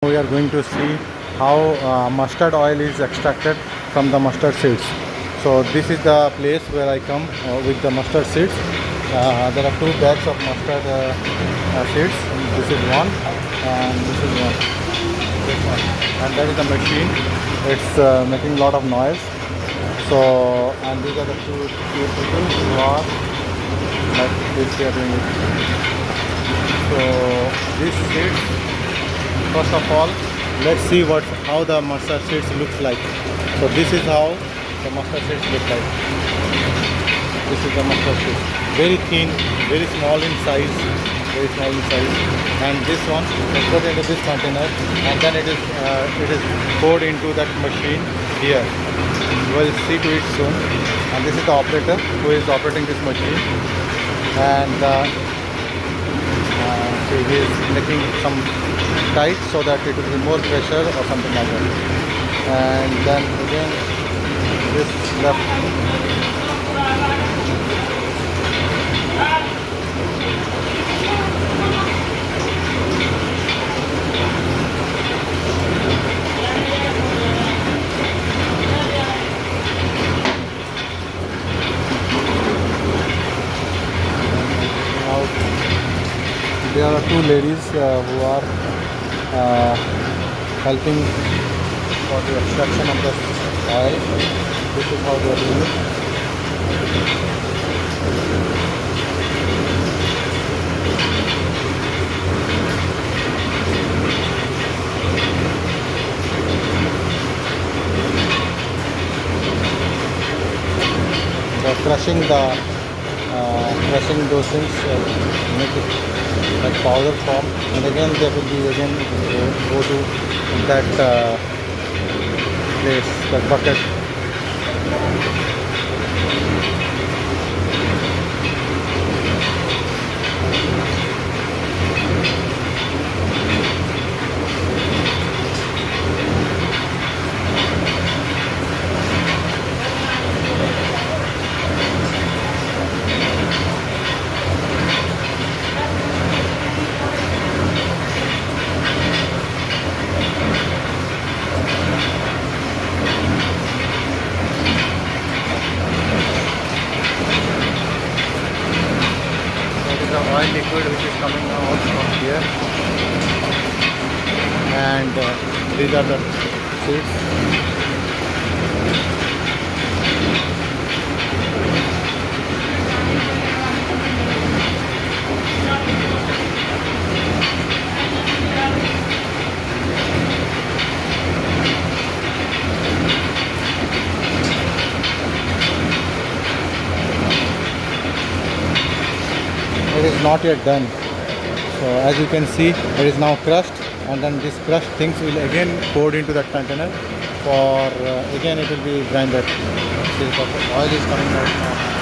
We are going to see how mustard oil is extracted from the mustard seeds. So this is the place where I come with the mustard seeds. There are two bags of mustard seeds. This is one and this is one. This one. And that is the machine. It's making a lot of noise. So, and these are the two people who are like this, they are doing it. So these seeds, first of all, let's see how the mustard seeds looks like. So this is how the mustard seeds look like. This is the mustard seeds. Very thin, very small in size, very small in size. And this one is put into this container, and then it is poured into that machine here. We'll see to it soon. And this is the operator who is operating this machine. And see, he is making some tight so that it will be more pressure or something like that. And then again this left. There are two ladies who are helping for the extraction of the oil. This is how they are doing it. They are crushing those things, make it like powder form, and again they will be go to that place, that bucket. Oil liquid which is coming out from here, and these are the seeds. It is not yet done. So as you can see, it is now crushed, and then this crushed things will again poured into that container for again it will be grinded. See, the oil is coming out now.